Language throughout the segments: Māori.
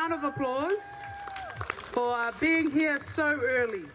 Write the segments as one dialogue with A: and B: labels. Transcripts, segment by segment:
A: Round of applause for being here so early.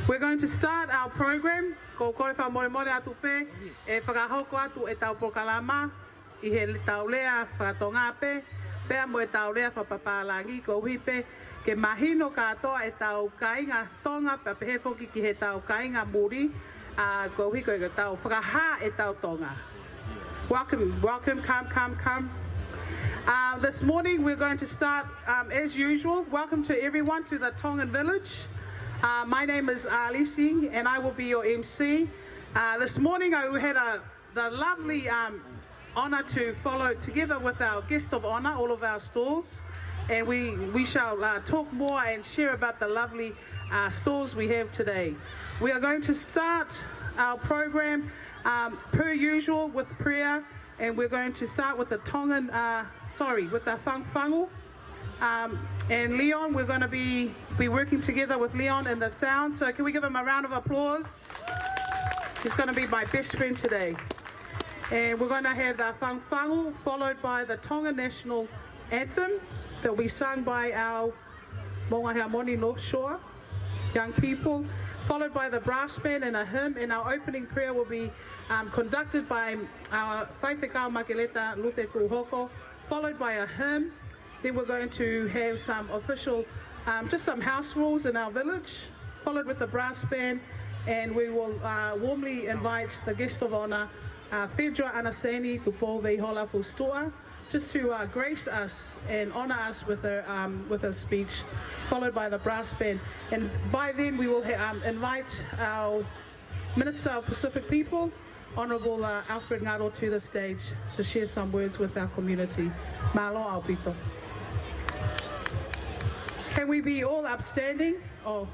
A: We're going to start our program. Ko kore wha more more atu pe, e whakahoko atu e tau pokalama, I he tau lea whakatonga pe, pea mo e tau lea whapapalangi ko hipe, ke mahino katoa e tau kainga tonga, pa pehe foki ki he tau kainga muri, ko hiko e tau whakaha e tau tonga. Welcome, come. This morning we're going to start as usual. Welcome to everyone to the Tongan Village. My name is Alisi and I will be your MC. This morning I had the lovely honour to follow together with our guest of honour, all of our stalls, and we shall talk more and share about the lovely stalls we have today. We are going to start our program per usual with prayer, and we're going to start with the Tongan, with the Whangwhangu. And Leon, we're going to be working together with Leon in the sound. So can we give him a round of applause? He's going to be my best friend today. And we're going to have the Whangwhangu followed by the Tonga National Anthem that will be sung by our Maunga Harmony North Shore young people, followed by the brass band and a hymn. And our opening prayer will be conducted by our Whaiwhekau Makeleta Lute Kuhoko, followed by a hymn. Then we're going to have some official, just some house rules in our village, followed with the brass band, and we will warmly invite the guest of honour, Fedra Anaseni Tupo Veihola Fustua, just to grace us and honour us with her speech, followed by the brass band. And by then we will invite our Minister of Pacific People, Honourable Alfred Ngaro, to the stage to share some words with our community. Malo Aupito. Can we be all upstanding? Oh,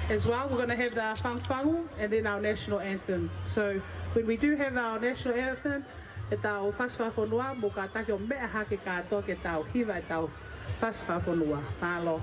A: as well, we're going to have the Whangwhangu and then our national anthem. So when we do have our national anthem, e tau whaswhawhonua, mo ka take o mea hake katoa ke tau hiwa e tau whaswhawhonua. Malo.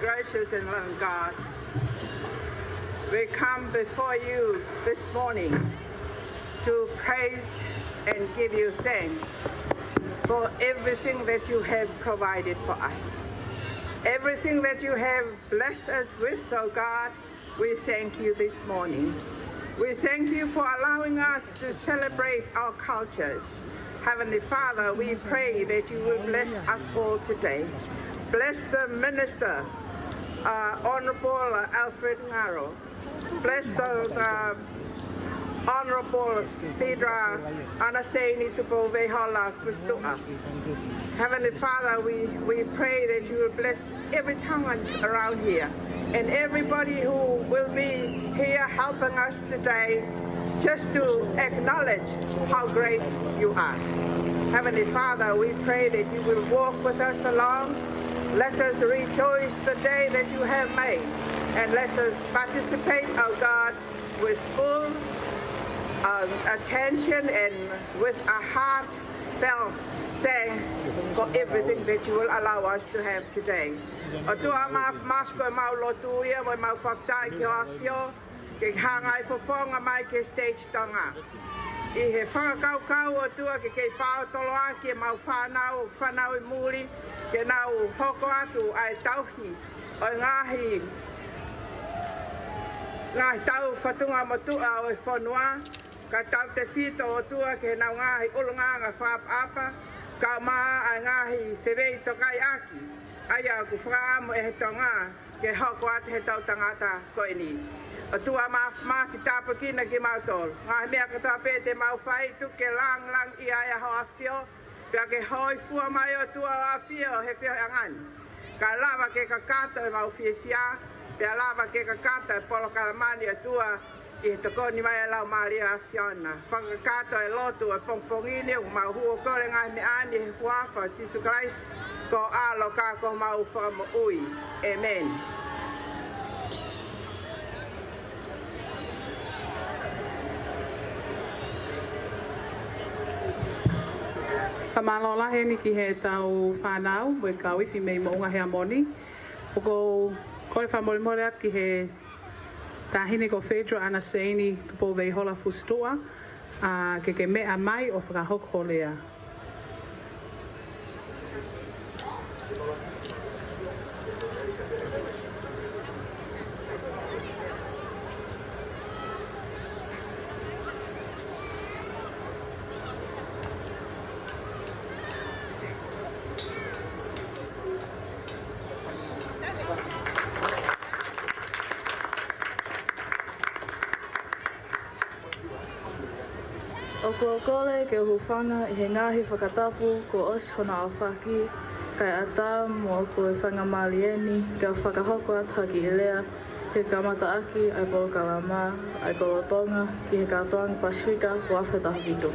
B: gracious and loving God, we come before you this morning to praise and give you thanks for everything that you have provided for us. Everything that you have blessed us with, oh God, we thank you this morning. We thank you for allowing us to celebrate our cultures. Heavenly Father, we pray that you will bless us all today. Bless the minister, Honorable Alfred Ngaro. Bless the Honorable Phaedra Anaseni Tupo Vehola Fustua. Heavenly Father, we pray that you will bless every tongue around here and everybody who will be here helping us today just to acknowledge how great you are. Heavenly Father, we pray that you will walk with us along. Let us rejoice the day that you have made, and let us participate, oh God, with full attention and with a heartfelt thanks for everything that you will allow us to have today. O tua mafko mau lotuia mo mau faftai ki afio ke hangai fofonga mai ke stage tonga. I he whakakau o tua ke kei pao toloa ke mau whanau I muri ke nau hoko atu ai tauhi o ngahi tau whatunga motua o whanua ka tau te whito o tua ke nau ngahi ulunganga whapapa ka maa ai ngahi sewei tokai aki aya ku whaamu e he tonga ke hoko atu he tau tangata koe ni. O tua mawhitapa kina ki mautol. Ngā mea katoa pē te mau whai tu ke lang I aia ho awhio. Pia ke hoi fua mai o tua o awhio he whio angani. Ka lava ke kakato e mau whiawhia. Pia lava ke kakato e polo karamani o tua I he tokoni mai e lau maari o awhiona. Whakakato e lotu e pongpongini o mau huo kore ngā me ani he huafa Sisu Christ ko alo ka ko mau whakamo ui. Amen.
A: Ka malola he ni ki he tau whanau, we ka wifi mei mo unga hea moni. Oko kore whamore more at ki he tahine ko Phaedra Anaseni tupo vei hola fustua, ke mea mai o whakahoko lea.
C: O kua kore ke huwhanga I he ngahi whakatapu ko os hona o whaki kai ata mo koe whangamalieni kia whakahoko ata ki Elea he kamata aki ai polo kalama ai kolotonga ki he katoanga Pasifika ko awheta hakitu.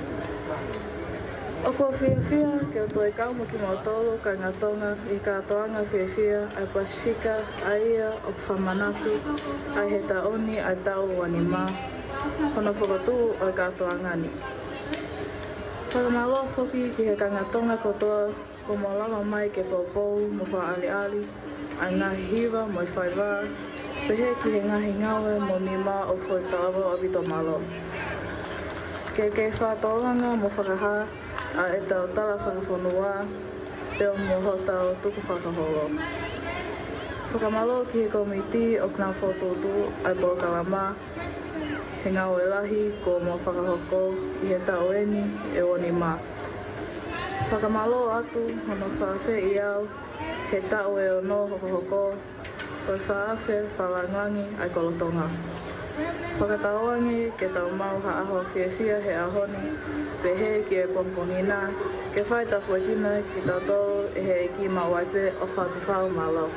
C: O kua whiawhia ke o toi kaumo ki mautolo kai ngatonga I katoanga whiawhia ai Pasifika ai ia o whamanatu ai he taoni ai tau wanima hono whakatu o katoangani. Whakamaloa whoki ki he kangatonga kotoa ko molama mai ke popou mo whaali ai ngahi hiwa mo I whaiwā pehe ki he ngahi ngawe mo mima o whoi tawa o bito malo. Ke whātolanga mo whakaha a e tau tala whakawhanua peo mo hotau tuku whakaholo. Whakamaloa ki he komiti o kna whototu ai polo kalama he ngau e lahi ko mo whakahoko I he taueni e oni mā. Whakamalo atu hono whawhe I au he tau e ono hokohoko koe whawhe whalangangi ai kolotonga. Whakatauangi ke tau mau haaho whiawhia he ahoni pehe ki e pompongina ke whai tapuakina ki tau tolu e he eki mawaipe o whatu whau malau.